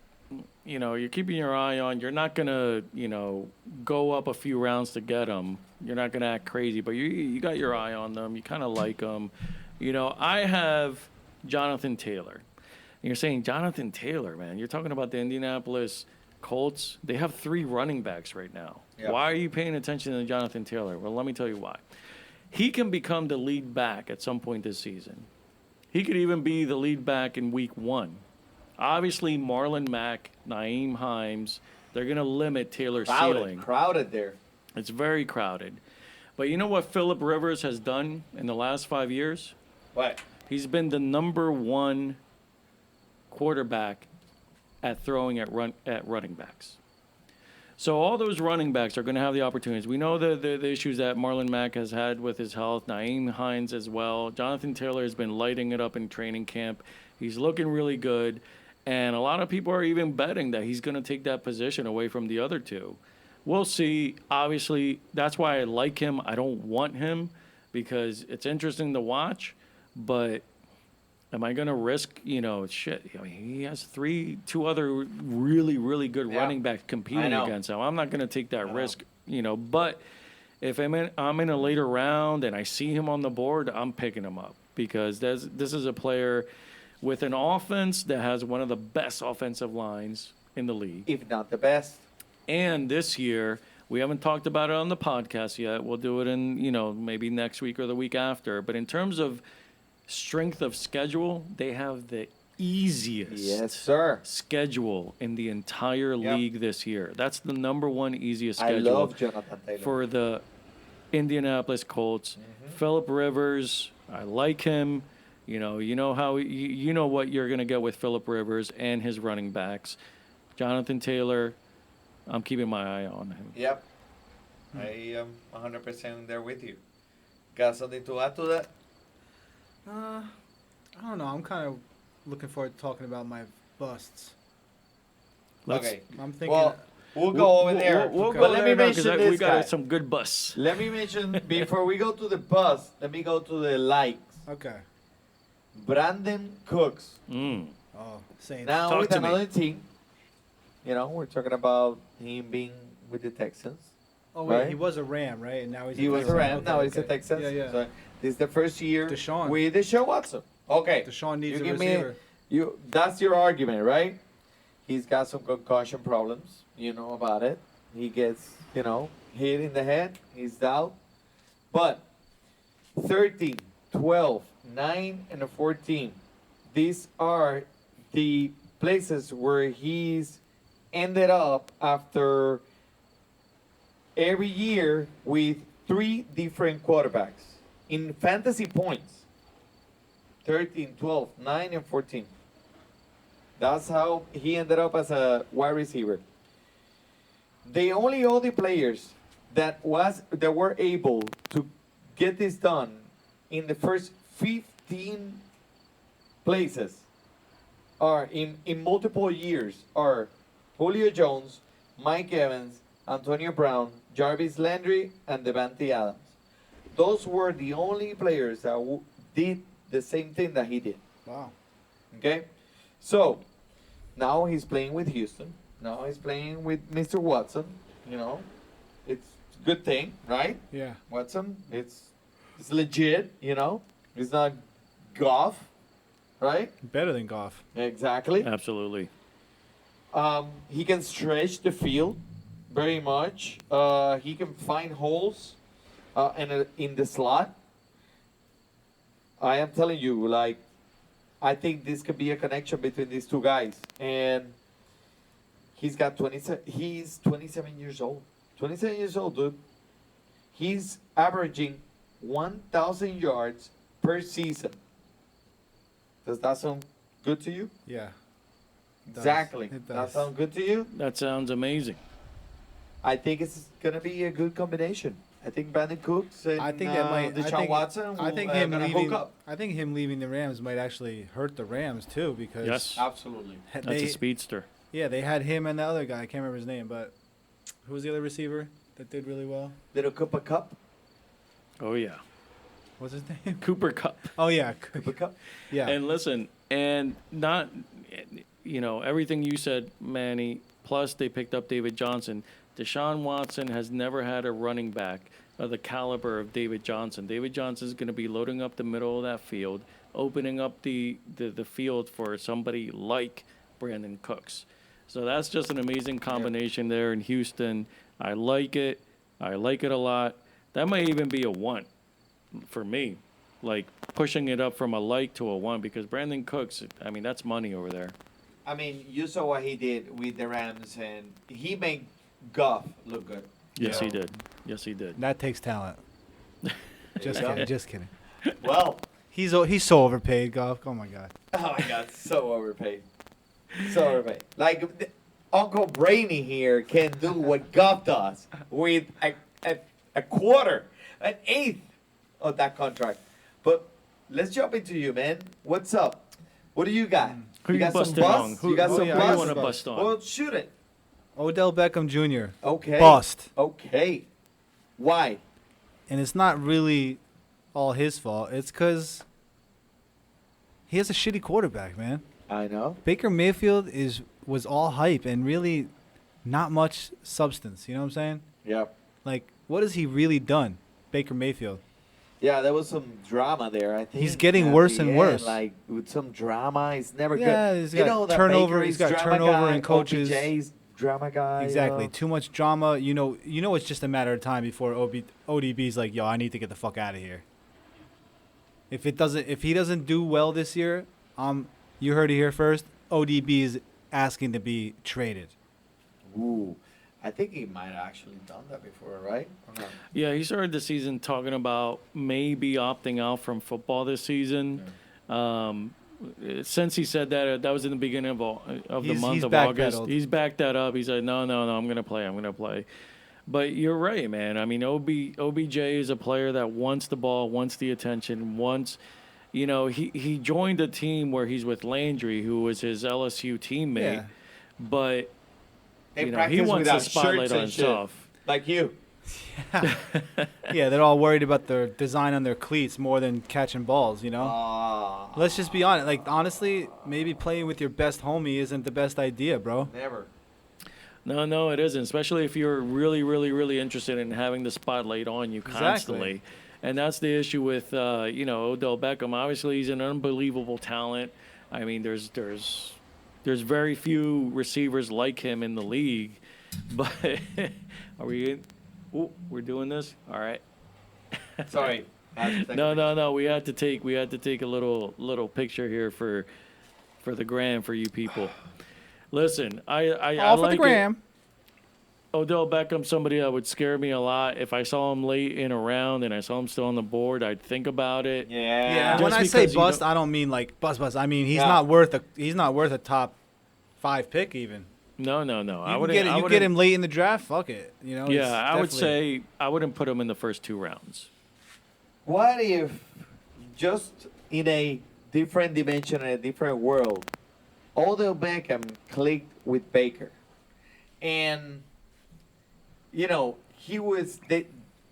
Speaker 5: you know, you're keeping your eye on. You're not going to, you know, go up a few rounds to get them. You're not going to act crazy, but you got your eye on them. You kind of like them. You know, I have Jonathan Taylor. And you're saying, Jonathan Taylor, man, you're talking about the Indianapolis Colts. They have 3 running backs right now.
Speaker 4: Yeah.
Speaker 5: Why are you paying attention to Jonathan Taylor? Well, let me tell you why. He can become the lead back at some point this season. He could even be the lead back in week 1. Obviously, Marlon Mack, Naeem Hines, they're going to limit Taylor's ceiling.
Speaker 4: Crowded there.
Speaker 5: It's very crowded. But you know what Phillip Rivers has done in the last 5 years?
Speaker 4: What?
Speaker 5: He's been the number 1 quarterback at throwing at running backs. So all those running backs are going to have the opportunities. We know the issues that Marlon Mack has had with his health, Naeem Hines as well. Jonathan Taylor has been lighting it up in training camp. He's looking really good. And a lot of people are even betting that he's going to take that position away from the other 2. We'll see. Obviously, that's why I like him. I don't want him because it's interesting to watch. But am I going to risk, you know, shit? I mean, he has 2 other really, really good
Speaker 4: Yeah.
Speaker 5: running backs
Speaker 4: I
Speaker 5: competing
Speaker 4: know.
Speaker 5: against him. I'm not going to take that risk, you know. But if I'm in a later round and I see him on the board, I'm picking him up because this is a player with an offense that has one of the best offensive lines in the league.
Speaker 4: If not the best.
Speaker 5: And this year, we haven't talked about it on the podcast yet. We'll do it in, you know, maybe next week or the week after. But in terms of strength of schedule, they have the easiest
Speaker 4: Yes, sir.
Speaker 5: schedule in the entire
Speaker 4: Yep.
Speaker 5: league this year. That's the number 1 easiest
Speaker 4: I
Speaker 5: schedule
Speaker 4: love Jonathan Taylor.
Speaker 5: for the Indianapolis Colts.
Speaker 4: Mm-hmm.
Speaker 5: Phillip Rivers, I like him. You know how you know what you're going to get with Phillip Rivers and his running backs. Jonathan Taylor, I'm keeping my eye on him.
Speaker 4: Yep. I am 100% there with you. Got something to add to that?
Speaker 6: I don't know. I'm kind of looking forward to talking about my Busts.
Speaker 4: Okay.
Speaker 6: I'm thinking.
Speaker 4: Well, we'll go over there.
Speaker 5: We'll
Speaker 4: But
Speaker 5: go
Speaker 4: let
Speaker 5: there
Speaker 4: me
Speaker 5: now, 'cause
Speaker 4: mention
Speaker 5: we
Speaker 4: this
Speaker 5: got
Speaker 4: guy.
Speaker 5: some good busts.
Speaker 4: Let me mention, before we go to the bus, let me go to the likes.
Speaker 6: okay.
Speaker 4: Brandon Cooks.
Speaker 5: Mm.
Speaker 6: Oh, Saints.
Speaker 4: Now
Speaker 5: Talk
Speaker 4: with
Speaker 5: to me.
Speaker 4: another team. You know, we're talking about him being with the Texans.
Speaker 6: Oh wait,
Speaker 4: right?
Speaker 6: he was a Ram, right? And now he's
Speaker 4: He
Speaker 6: a
Speaker 4: was
Speaker 6: Texan.
Speaker 4: a Ram,
Speaker 6: Okay,
Speaker 4: now he's a
Speaker 6: okay.
Speaker 4: Texans.
Speaker 6: Yeah, yeah.
Speaker 4: So this is the first year
Speaker 6: Deshaun.
Speaker 4: with Deshaun Watson. Okay.
Speaker 6: Deshaun needs
Speaker 4: You
Speaker 6: a
Speaker 4: give me-
Speaker 6: receiver.
Speaker 4: That's your argument, right? He's got some concussion problems. You know about it. He gets, hit in the head. He's out. But 13, 12, 9, and 14. These are the places where he's ended up after every year with 3 different quarterbacks in fantasy points. 13, 12, 9, and 14. That's how he ended up as a wide receiver. The only players that were able to get this done in the first 15 places are in multiple years are Julio Jones, Mike Evans, Antonio Brown, Jarvis Landry, and Devante Adams. Those were the only players that did the same thing that he did.
Speaker 6: Wow.
Speaker 4: Okay? So, now he's playing with Houston. Now he's playing with Mr. Watson. It's a good thing, right?
Speaker 6: Yeah.
Speaker 4: Watson, it's legit, It's not Goff, right?
Speaker 6: Better than Goff.
Speaker 4: Exactly.
Speaker 5: Absolutely.
Speaker 4: He can stretch the field very much. He can find holes in the slot. I am telling you, I think this could be a connection between these two guys. And he's 27 years old. 27 years old, dude. He's averaging 1,000 yards per season. Does that sound good to you?
Speaker 6: Yeah. does.
Speaker 4: Exactly.
Speaker 6: It
Speaker 4: That
Speaker 6: does.
Speaker 4: sound good to you?
Speaker 5: That sounds amazing.
Speaker 4: I think it's gonna be a good combination. I think Brandon Cooks and
Speaker 6: I think that might.
Speaker 4: Deshaun Watson
Speaker 6: I think
Speaker 4: will,
Speaker 6: him
Speaker 4: gonna
Speaker 6: leaving.
Speaker 4: hook up.
Speaker 6: I think him leaving the Rams might actually hurt the Rams too because
Speaker 5: Yes.
Speaker 4: Absolutely.
Speaker 5: That's
Speaker 6: they,
Speaker 5: a speedster.
Speaker 6: yeah, they had him and the other guy. I can't remember his name, but who was the other receiver that did really well?
Speaker 4: Little Cooper Cup.
Speaker 5: Oh, yeah.
Speaker 6: What's his name?
Speaker 5: Cooper Cup.
Speaker 6: Oh yeah,
Speaker 4: Cooper Cup.
Speaker 6: yeah.
Speaker 5: And listen, and not, everything you said, Manny, plus they picked up David Johnson. Deshaun Watson has never had a running back of the caliber of David Johnson. David Johnson is going to be loading up the middle of that field, opening up the field for somebody like Brandon Cooks. So that's just an amazing combination there in Houston. I like it. I like it a lot. That might even be a 1 for me, like pushing it up from a like to a 1 because Brandon Cooks, I mean, that's money over there.
Speaker 4: I mean, you saw what he did with the Rams, and he made Goff look good.
Speaker 5: Yes,
Speaker 4: You
Speaker 5: he
Speaker 4: know?
Speaker 5: did. Yes, he did.
Speaker 6: That takes talent. Just
Speaker 4: you go.
Speaker 6: kidding. Just kidding.
Speaker 4: Well,
Speaker 6: He's so overpaid, Goff. Oh my god.
Speaker 4: oh my God, so overpaid. So overpaid. Uncle Brainy here can do what Goff does with a quarter, an eighth of that contract. But let's jump into you, man. What's up? What do you got?
Speaker 5: Who you
Speaker 4: got some
Speaker 5: busting
Speaker 4: bust?
Speaker 5: on? Who
Speaker 4: You got some
Speaker 6: yeah,
Speaker 5: who
Speaker 6: I
Speaker 5: you
Speaker 4: bust?
Speaker 5: want to bust on?
Speaker 4: Well, shoot it.
Speaker 6: Odell Beckham Jr.
Speaker 4: Okay.
Speaker 6: Bust.
Speaker 4: Okay. Why?
Speaker 6: And it's not really all his fault. It's because he has a shitty quarterback, man.
Speaker 4: I know.
Speaker 6: Baker Mayfield was all hype and really not much substance. You know what I'm saying?
Speaker 4: Yep.
Speaker 6: Like, what has he really done, Baker Mayfield?
Speaker 4: Yeah, there was some drama there. I think
Speaker 6: He's getting
Speaker 4: at
Speaker 6: worse
Speaker 4: the
Speaker 6: and
Speaker 4: end,
Speaker 6: worse.
Speaker 4: Like with some drama, he's never
Speaker 6: Yeah,
Speaker 4: good.
Speaker 6: he's
Speaker 4: You
Speaker 6: got
Speaker 4: know that
Speaker 6: turnover-
Speaker 4: Baker
Speaker 6: he's
Speaker 4: is
Speaker 6: got
Speaker 4: drama
Speaker 6: turnover
Speaker 4: guy,
Speaker 6: in coaches.
Speaker 4: OBJ's drama guy.
Speaker 6: Exactly. Too much drama. You know, it's just a matter of time before ODB's like, yo, I need to get the fuck out of here. If he doesn't do well this year, you heard it here first. ODB is asking to be traded.
Speaker 4: Ooh, I think he might have actually done that before, right? Or not?
Speaker 5: Yeah, he started the season talking about maybe opting out from football this season. Since he said that, that was in the beginning of the month
Speaker 6: He's
Speaker 5: of August.
Speaker 6: backpedaled.
Speaker 5: He's backed that up. He said, no, I'm going to play. But you're right, man. I mean, OBJ is a player that wants the ball, wants the attention, wants, he joined a team where he's with Landry, who was his LSU teammate,
Speaker 6: Yeah.
Speaker 5: but
Speaker 4: They
Speaker 5: he
Speaker 4: practice
Speaker 5: wants the
Speaker 4: without
Speaker 5: spotlight
Speaker 4: shirts
Speaker 5: on
Speaker 4: and shit.
Speaker 5: himself.
Speaker 4: Like you.
Speaker 6: Yeah, they're all worried about their design on their cleats more than catching balls, you know?
Speaker 4: Ah,
Speaker 6: Let's just be honest. Like, honestly, maybe playing with your best homie isn't the best idea, bro.
Speaker 4: never.
Speaker 5: No, it isn't. Especially if you're really, really, really interested in having the spotlight on you constantly.
Speaker 6: Exactly.
Speaker 5: And that's the issue with, Odell Beckham. Obviously, he's an unbelievable talent. I mean, there's very few receivers like him in the league. But are we in? Ooh, we're doing this? All right.
Speaker 4: Sorry.
Speaker 5: No. We had to take a little picture here for the gram for you people. Listen, I
Speaker 6: All for
Speaker 5: like
Speaker 6: the gram.
Speaker 5: Odell Beckham, somebody that would scare me a lot. If I saw him late in a round and I saw him still on the board, I'd think about it.
Speaker 6: Yeah,
Speaker 5: Just
Speaker 6: when I say
Speaker 5: because you
Speaker 6: bust,
Speaker 5: don't-
Speaker 6: I don't mean like bust. I mean he's
Speaker 4: Yeah.
Speaker 6: not worth a top 5 pick even.
Speaker 5: No.
Speaker 6: You get him late in the draft. Fuck it. You know.
Speaker 5: Yeah,
Speaker 6: it's
Speaker 5: I would
Speaker 6: definitely-
Speaker 5: say I wouldn't put him in the first 2 rounds.
Speaker 4: What if just in a different dimension, in a different world, Odell Beckham clicked with Baker, and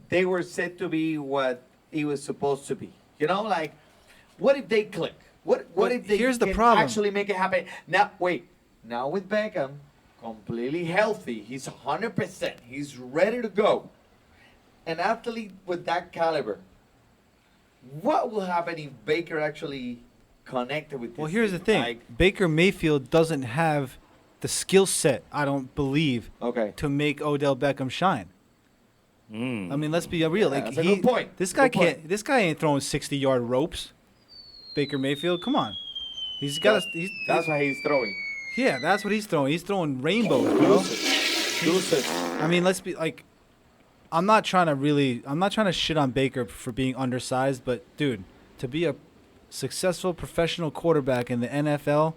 Speaker 4: they were said to be what he was supposed to be. Like, what if they click? What
Speaker 6: But
Speaker 4: if they
Speaker 6: here's the
Speaker 4: can
Speaker 6: problem.
Speaker 4: actually make it happen? Now with Beckham, completely healthy, he's 100%, he's ready to go. An athlete with that caliber, what will happen if Baker actually connected with this?
Speaker 6: Well, here's the
Speaker 4: team?
Speaker 6: thing.
Speaker 4: Like,
Speaker 6: Baker Mayfield doesn't have the skill set, I don't believe,
Speaker 4: okay.
Speaker 6: to make Odell Beckham shine. I mean, let's be real.
Speaker 4: Yeah,
Speaker 6: Like
Speaker 4: that's a good point.
Speaker 6: This guy
Speaker 4: Good point.
Speaker 6: can't. This guy ain't throwing 60-yard ropes. Baker Mayfield, come on. He's got.
Speaker 4: That's why he's throwing.
Speaker 6: Yeah, that's what he's throwing. He's throwing rainbows, bro.
Speaker 4: Deuces.
Speaker 6: I mean, let's be like. I'm not trying to shit on Baker for being undersized, but dude, to be a successful professional quarterback in the NFL,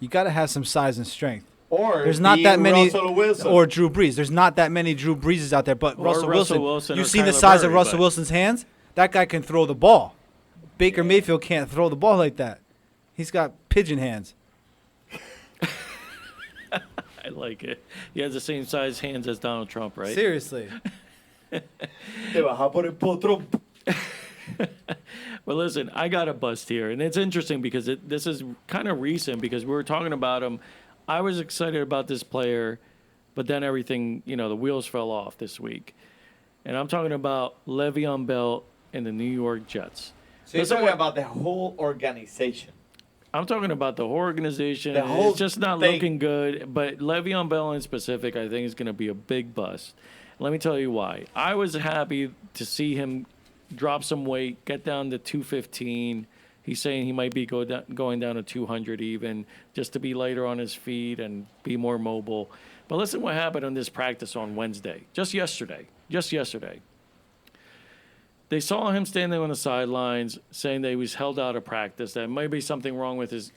Speaker 6: you got to have some size and strength.
Speaker 4: Or
Speaker 6: There's not
Speaker 4: be
Speaker 6: that many,
Speaker 4: Russell Wilson.
Speaker 6: or Drew Brees. There's not that many Drew Breeses out there. But
Speaker 5: Or
Speaker 6: Russell
Speaker 5: Russell
Speaker 6: Wilson,
Speaker 5: Wilson
Speaker 6: you
Speaker 5: or
Speaker 6: see the
Speaker 5: Kyler
Speaker 6: size of
Speaker 5: Murray,
Speaker 6: Russell
Speaker 5: but-
Speaker 6: Wilson's hands? That guy can throw the ball. Baker Mayfield can't throw the ball like that. He's got pigeon hands.
Speaker 5: I like it. He has the same size hands as Donald Trump, right?
Speaker 6: Seriously.
Speaker 4: Te baja por el potro.
Speaker 5: Well, listen, I got a bust here, and it's interesting because this is kind of recent because we were talking about him. I was excited about this player, but then everything, the wheels fell off this week. And I'm talking about Le'Veon Bell and the New York Jets.
Speaker 4: So you're
Speaker 5: Listen
Speaker 4: talking
Speaker 5: what-
Speaker 4: about the whole organization.
Speaker 5: I'm talking about the whole organization.
Speaker 4: The whole
Speaker 5: It's just not
Speaker 4: thing.
Speaker 5: looking good. But Le'Veon Bell in specific, I think, is going to be a big bust. Let me tell you why. I was happy to see him drop some weight, get down to 215. He's saying he might be going down to 200 even, just to be lighter on his feet and be more mobile. But listen what happened on this practice on Wednesday, just yesterday. They saw him standing on the sidelines saying that he was held out of practice, that might be something wrong with his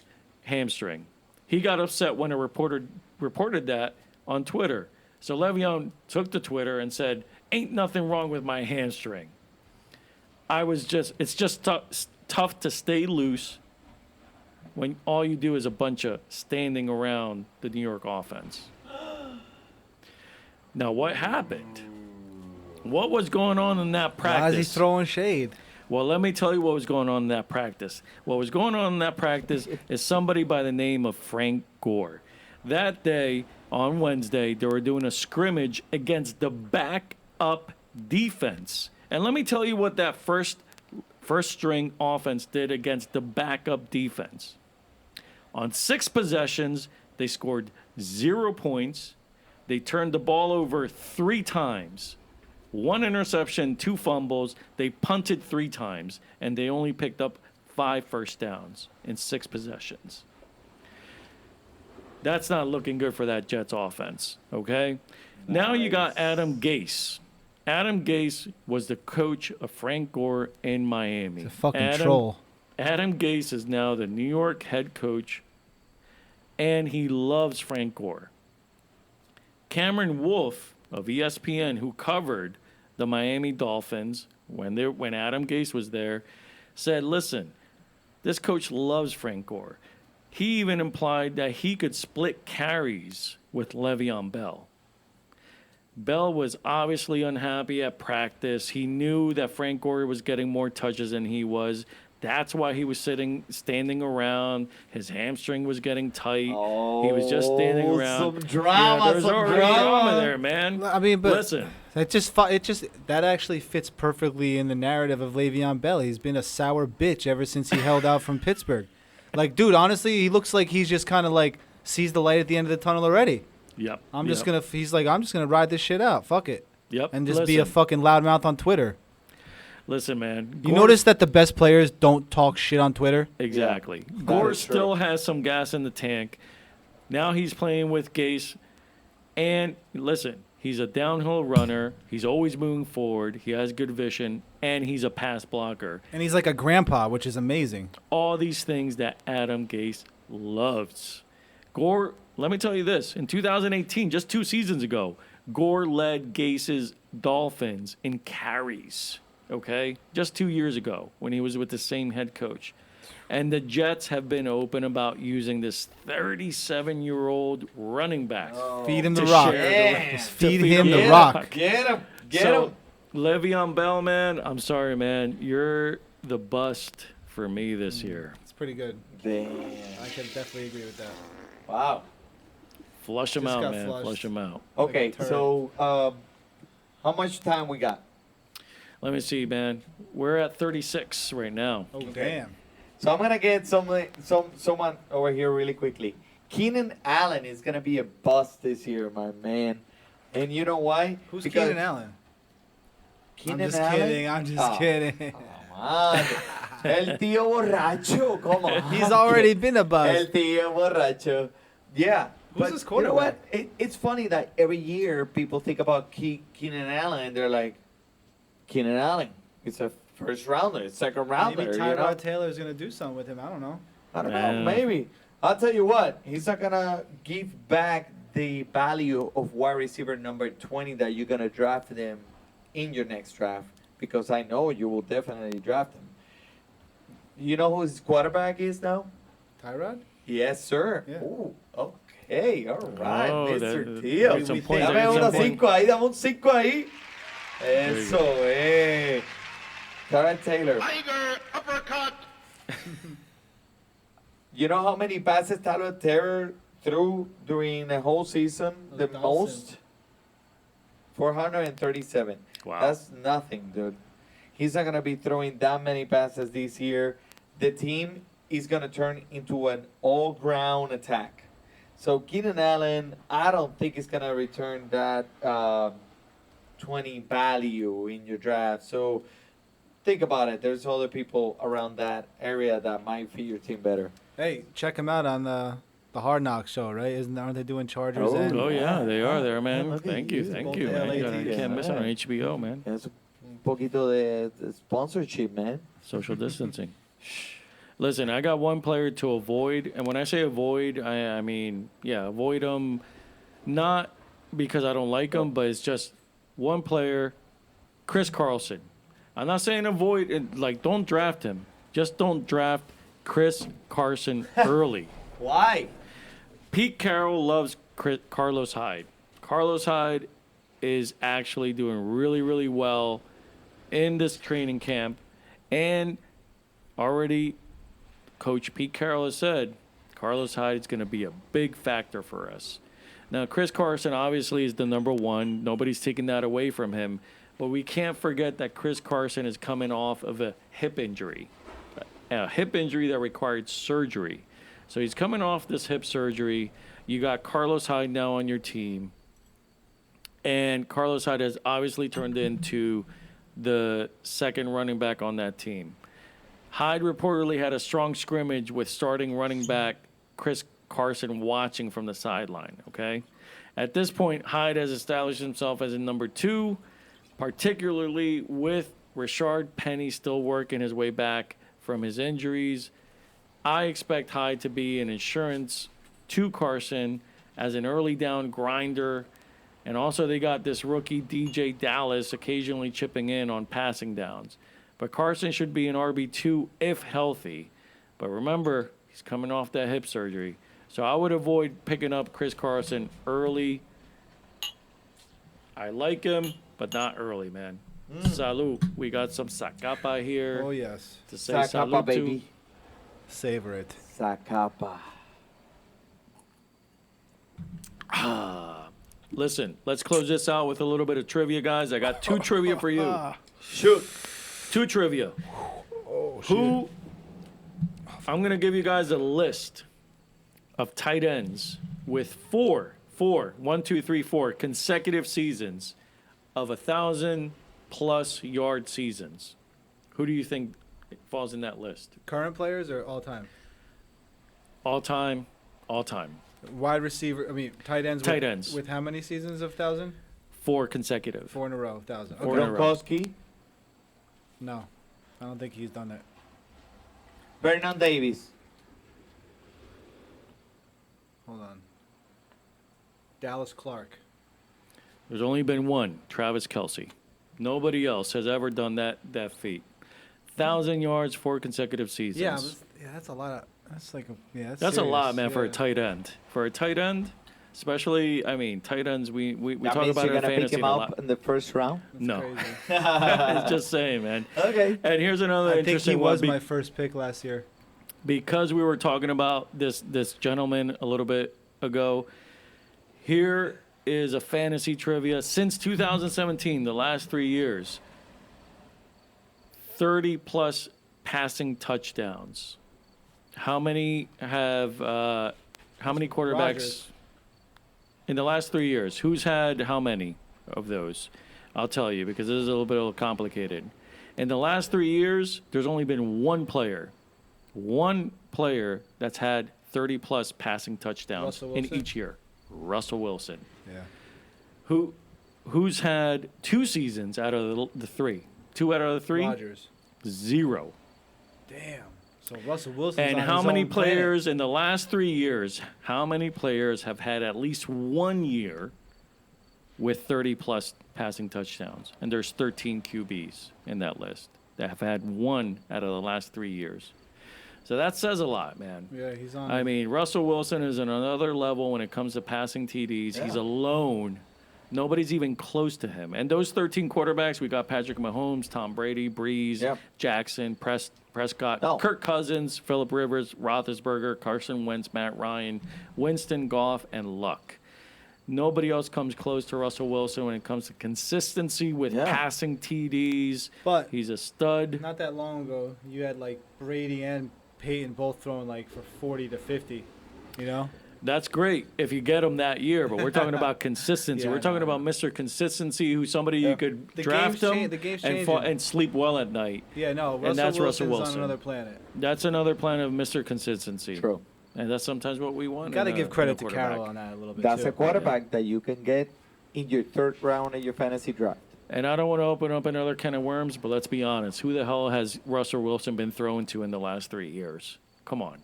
Speaker 5: hamstring. He got upset when a reporter reported that on Twitter. So Le'Veon took to Twitter and said, "Ain't nothing wrong with my hamstring." It's just tough to stay loose when all you do is a bunch of standing around the New York offense. Now, what happened? What was going on in that practice?
Speaker 6: Why is he throwing shade?
Speaker 5: Well, let me tell you what was going on in that practice. What was going on in that practice is somebody by the name of Frank Gore. That day, on Wednesday, they were doing a scrimmage against the backup defense. And let me tell you what that first string offense did against the backup defense. On 6 possessions, they scored 0 points. They turned the ball over 3 times. 1 interception, 2 fumbles. They punted 3 times, and they only picked up 5 first downs in 6 possessions. That's not looking good for that Jets offense, okay? Now you got Adam Gase. Adam Gase was the coach of Frank Gore in Miami.
Speaker 6: He's a fucking troll.
Speaker 5: Adam Gase is now the New York head coach, and he loves Frank Gore. Cameron Wolfe of ESPN, who covered the Miami Dolphins when Adam Gase was there, said, "Listen, This coach loves Frank Gore. He even implied that he could split carries with Le'Veon Bell. Bell was obviously unhappy at practice. He knew that Frank Gore was getting more touches than he was. That's why he was standing around. His hamstring was getting tight. He was just standing around.
Speaker 4: Some drama,
Speaker 5: there's
Speaker 4: some
Speaker 5: already
Speaker 4: drama
Speaker 5: there, man.
Speaker 6: I mean, but
Speaker 5: listen,
Speaker 6: that actually fits perfectly in the narrative of Le'Veon Bell. He's been a sour bitch ever since he held out from Pittsburgh. Like, dude, honestly, he looks like he's just kind of like sees the light at the end of the tunnel already.
Speaker 5: Yep.
Speaker 6: I'm just gonna ride this shit out. Fuck it.
Speaker 5: Yep.
Speaker 6: And just be a fucking loudmouth on Twitter.
Speaker 5: Listen, man.
Speaker 6: You notice that the best players don't talk shit on Twitter?
Speaker 5: Exactly.
Speaker 4: Yeah.
Speaker 5: Gore still has some gas in the tank. Now he's playing with Gase. And listen, he's a downhill runner. He's always moving forward. He has good vision. And he's a pass blocker.
Speaker 6: And he's like a grandpa, which is amazing.
Speaker 5: All these things that Adam Gase loves. Gore, let me tell you this. In 2018, just 2 seasons ago, Gore led Gase's Dolphins in carries. Okay? Just 2 years ago when he was with the same head coach. And the Jets have been open about using this 37-year-old running back.
Speaker 6: Feed him the
Speaker 5: to
Speaker 6: rock.
Speaker 5: share
Speaker 6: Just
Speaker 5: to
Speaker 6: feed
Speaker 5: feed
Speaker 6: him
Speaker 5: him
Speaker 6: the
Speaker 5: the
Speaker 6: rock.
Speaker 4: Get him. Get
Speaker 5: So,
Speaker 4: him.
Speaker 5: Le'Veon Bell, man, I'm sorry, man. You're the bust for me this year.
Speaker 6: It's pretty good.
Speaker 4: Damn.
Speaker 6: I can definitely agree with that.
Speaker 4: Wow.
Speaker 5: Flush him
Speaker 6: Just
Speaker 5: out,
Speaker 6: got
Speaker 5: man.
Speaker 6: flushed.
Speaker 5: Flush him out.
Speaker 4: Okay,
Speaker 6: Like a turd.
Speaker 4: so how much time we got?
Speaker 5: Let me see, man. We're at 36 right now.
Speaker 6: Oh,
Speaker 4: Okay.
Speaker 6: damn.
Speaker 4: So I'm gonna get someone over here really quickly. Keenan Allen is gonna be a bust this year, my man. And you know why?
Speaker 6: Who's
Speaker 4: Because
Speaker 6: Keenan Allen?
Speaker 4: Keenan
Speaker 6: I'm just
Speaker 4: Allen?
Speaker 6: kidding. I'm just
Speaker 4: Oh,
Speaker 6: kidding.
Speaker 4: Come on. El tío borracho. Come on.
Speaker 6: He's already been a
Speaker 4: El
Speaker 6: buzz.
Speaker 4: tío borracho. Yeah.
Speaker 6: Who's
Speaker 4: but
Speaker 6: his
Speaker 4: you know what?
Speaker 6: quarterback?
Speaker 4: It's funny that every year people think about Keenan Allen and they're like, Keenan Allen. It's a first rounder, it's second rounder.
Speaker 6: Maybe
Speaker 4: you know?
Speaker 6: Tyrod Taylor's going to do something with him. I don't know.
Speaker 4: I don't
Speaker 5: Yeah.
Speaker 4: know, maybe. I'll tell you what, he's not going to give back the value of wide receiver number 20 that you're going to draft them in your next draft because I know you will definitely draft him. You know who his quarterback is now?
Speaker 6: Tyrod?
Speaker 4: Yes, sir.
Speaker 6: Yeah.
Speaker 4: Ooh, okay, all right,
Speaker 5: Oh,
Speaker 4: Mr.
Speaker 5: that-
Speaker 4: Tío.
Speaker 5: that's some points,
Speaker 4: Dame
Speaker 5: that's some
Speaker 4: unos
Speaker 5: points.
Speaker 4: 5 ahí, dame un 5 ahí.
Speaker 5: you
Speaker 4: Eso, Tyrod Taylor.
Speaker 7: Tiger uppercut.
Speaker 4: You know how many passes Tyler Taylor threw during the whole season? The
Speaker 6: 1,000.
Speaker 4: most? 437.
Speaker 5: Wow.
Speaker 4: That's nothing, dude. He's not going to be throwing that many passes this year. The team is going to turn into an all-ground attack. So Keenan Allen, I don't think is going to return that 20 value in your draft. So think about it. There's other people around that area that might fit your team better.
Speaker 6: Hey, check him out on the Hard Knocks show, right? Aren't they doing Chargers?
Speaker 4: Oh,
Speaker 6: and
Speaker 5: Oh, yeah, they are there, man.
Speaker 4: Look at
Speaker 5: Thank you,
Speaker 4: you.
Speaker 5: thank
Speaker 6: Both
Speaker 5: you,
Speaker 6: the
Speaker 5: man.
Speaker 6: LA
Speaker 5: You
Speaker 6: teams.
Speaker 5: can't miss it on
Speaker 4: Yeah.
Speaker 5: HBO, man.
Speaker 4: Es un poquito de sponsorship, man.
Speaker 5: Social distancing. Listen, I got one player to avoid, and when I say avoid, I mean, yeah, avoid him, not because I don't like him, but it's just one player, Chris Carlson. I'm not saying avoid, like, don't draft him. Just don't draft Chris Carson early.
Speaker 4: Why?
Speaker 5: Pete Carroll loves Carlos Hyde. Carlos Hyde is actually doing really, really well in this training camp. And already Coach Pete Carroll has said Carlos Hyde is going to be a big factor for us. Now, Chris Carson obviously is the number one. Nobody's taking that away from him. But we can't forget that Chris Carson is coming off of a hip injury that required surgery. So he's coming off this hip surgery. You got Carlos Hyde now on your team. And Carlos Hyde has obviously turned into the second running back on that team. Hyde reportedly had a strong scrimmage with starting running back Chris Carson watching from the sideline, okay? At this point, Hyde has established himself as a number 2, particularly with Rashard Penny still working his way back from his injuries. I expect Hyde to be an insurance to Carson as an early down grinder. And also they got this rookie DJ Dallas occasionally chipping in on passing downs. But Carson should be an RB2 if healthy. But remember, he's coming off that hip surgery. So I would avoid picking up Chris Carson early. I like him, but not early, man. Salud. We got some Zacapa here.
Speaker 6: Oh, yes.
Speaker 5: To say
Speaker 4: Zacapa,
Speaker 5: salud
Speaker 4: baby.
Speaker 5: to.
Speaker 6: Savor it.
Speaker 4: Zacapa.
Speaker 5: Listen, let's close this out with a little bit of trivia, guys. I got 2 trivia for you.
Speaker 4: Shoot.
Speaker 5: 2 trivia. Who? I'm going to give you guys a list of tight ends with 4 consecutive seasons of 1,000+ yard seasons. Who do you think falls in that list?
Speaker 6: Current players or all time?
Speaker 5: All time.
Speaker 6: Wide receiver. I mean, tight ends.
Speaker 5: Tight ends.
Speaker 6: With how many seasons of 1,000?
Speaker 5: 4 consecutive.
Speaker 6: 4 in a row, 1,000.
Speaker 5: Four in a row.
Speaker 4: Gronkowski.
Speaker 6: No, I don't think he's done that.
Speaker 4: Vernon Davis.
Speaker 6: Hold on. Dallas Clark.
Speaker 5: There's only been one, Travis Kelce. Nobody else has ever done that feat. 1,000 yards, 4 consecutive seasons.
Speaker 6: Yeah, that's a lot of. That's like
Speaker 5: That's
Speaker 6: serious.
Speaker 5: a lot, man, for a
Speaker 6: Yeah.
Speaker 5: tight end. For a tight end, especially, I mean, tight ends, we
Speaker 4: That
Speaker 5: talk
Speaker 4: means
Speaker 5: about
Speaker 4: you're
Speaker 5: it in
Speaker 4: gonna pick
Speaker 5: fantasy
Speaker 4: him
Speaker 5: a
Speaker 4: up
Speaker 5: lot.
Speaker 4: in the first round.
Speaker 6: That's
Speaker 5: No.
Speaker 6: crazy.
Speaker 5: It's just saying, man.
Speaker 4: Okay.
Speaker 5: And here's another
Speaker 6: I think he
Speaker 5: interesting
Speaker 6: was
Speaker 5: one.
Speaker 6: my first pick last year.
Speaker 5: Because we were talking about this gentleman a little bit ago, here is a fantasy trivia. Since 2017, the last 3 years, 30+ passing touchdowns. How many quarterbacks
Speaker 6: Rodgers.
Speaker 5: in the last 3 years? Who's had how many of those? I'll tell you, because this is a little bit complicated. In the last 3 years, there's only been one player that's had 30+ passing touchdowns
Speaker 6: Russell
Speaker 5: in
Speaker 6: Wilson?
Speaker 5: each year. Russell Wilson.
Speaker 6: Yeah.
Speaker 5: Who's had 2 seasons out of the 3? 2 out of the 3?
Speaker 6: Rodgers.
Speaker 5: 0.
Speaker 6: Damn. So Russell Wilson.
Speaker 5: And how many players in the last 3 years, how many players have had at least 1 year with 30+ passing touchdowns? And there's 13 QBs in that list that have had 1 out of the last 3 years. So that says a lot, man.
Speaker 6: Yeah, he's on.
Speaker 5: I mean, Russell Wilson is on another level when it comes to passing TDs. He's alone. Nobody's even close to him. And those 13 quarterbacks, we got Patrick Mahomes, Tom Brady, Breeze, Jackson, Prescott, Kirk Cousins, Phillip Rivers, Roethlisberger, Carson Wentz, Matt Ryan, Winston, Goff, and Luck. Nobody else comes close to Russell Wilson when it comes to consistency with passing TDs.
Speaker 6: But
Speaker 5: he's a stud.
Speaker 6: Not that long ago, you had like Brady and Peyton both throwing like for 40 to 50, you know?
Speaker 5: That's great if you get him that year, but we're talking about consistency. We're talking about Mr. Consistency, who's somebody you could draft him and sleep well at night.
Speaker 6: Yeah, no,
Speaker 5: and that's Russell
Speaker 6: Wilson's
Speaker 5: Wilson.
Speaker 6: on another planet.
Speaker 5: That's another planet of Mr. Consistency.
Speaker 4: True.
Speaker 5: And that's sometimes what we want.
Speaker 6: Got to
Speaker 5: in
Speaker 6: give
Speaker 5: a
Speaker 6: credit to
Speaker 5: quarterback.
Speaker 6: Carroll on that a little bit.
Speaker 4: That's
Speaker 6: too.
Speaker 4: a quarterback that you can get in your 3rd round in your fantasy draft.
Speaker 5: And I don't want to open up another can of worms, but let's be honest. Who the hell has Russell Wilson been thrown to in the last 3 years? Come on.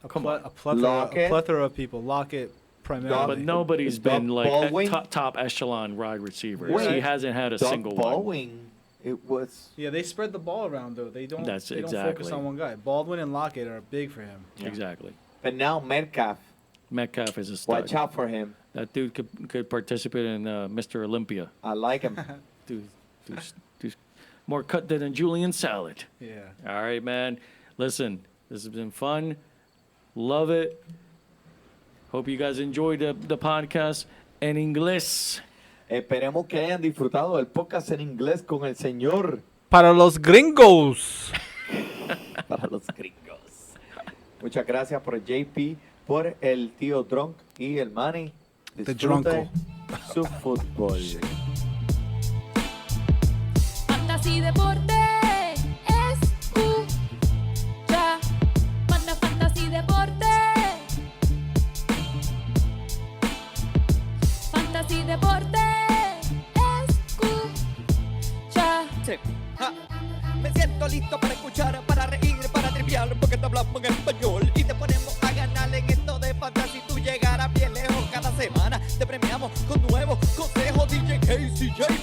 Speaker 6: A plethora of people. Lockett primarily.
Speaker 5: But nobody's been like top echelon wide receivers. He hasn't had a single one.
Speaker 4: It was.
Speaker 6: Yeah, they spread the ball around though. They don't.
Speaker 5: That's
Speaker 6: they don't
Speaker 5: exactly.
Speaker 6: focus on one guy. Baldwin and Lockett are big for him.
Speaker 5: Yeah. Exactly.
Speaker 4: But now Metcalf
Speaker 5: is a stud.
Speaker 4: Watch out for him.
Speaker 5: That dude could participate in Mr. Olympia.
Speaker 4: I like him.
Speaker 5: Dude's more cut than a Julian salad.
Speaker 6: Yeah.
Speaker 5: All right, man. Listen, this has been fun. Love it. Hope you guys enjoyed the podcast en inglés.
Speaker 4: Esperemos que hayan disfrutado del podcast en inglés con el señor.
Speaker 6: Para los gringos.
Speaker 4: Para los gringos. Muchas gracias por el JP, por el tío Drunk y el Manny. Disfrute su fútbol.
Speaker 2: Fantasy Deporte, escucha. Manda Fantasy Deporte. Fantasy Deporte, escucha.
Speaker 3: Me siento listo para escuchar, para reír, para triviar, porque te hablamos en español y te ponemos a ganar en esto de fantasy. Tú llegarás bien lejos cada semana. Te premiamos con nuevos consejos. DJ KCJ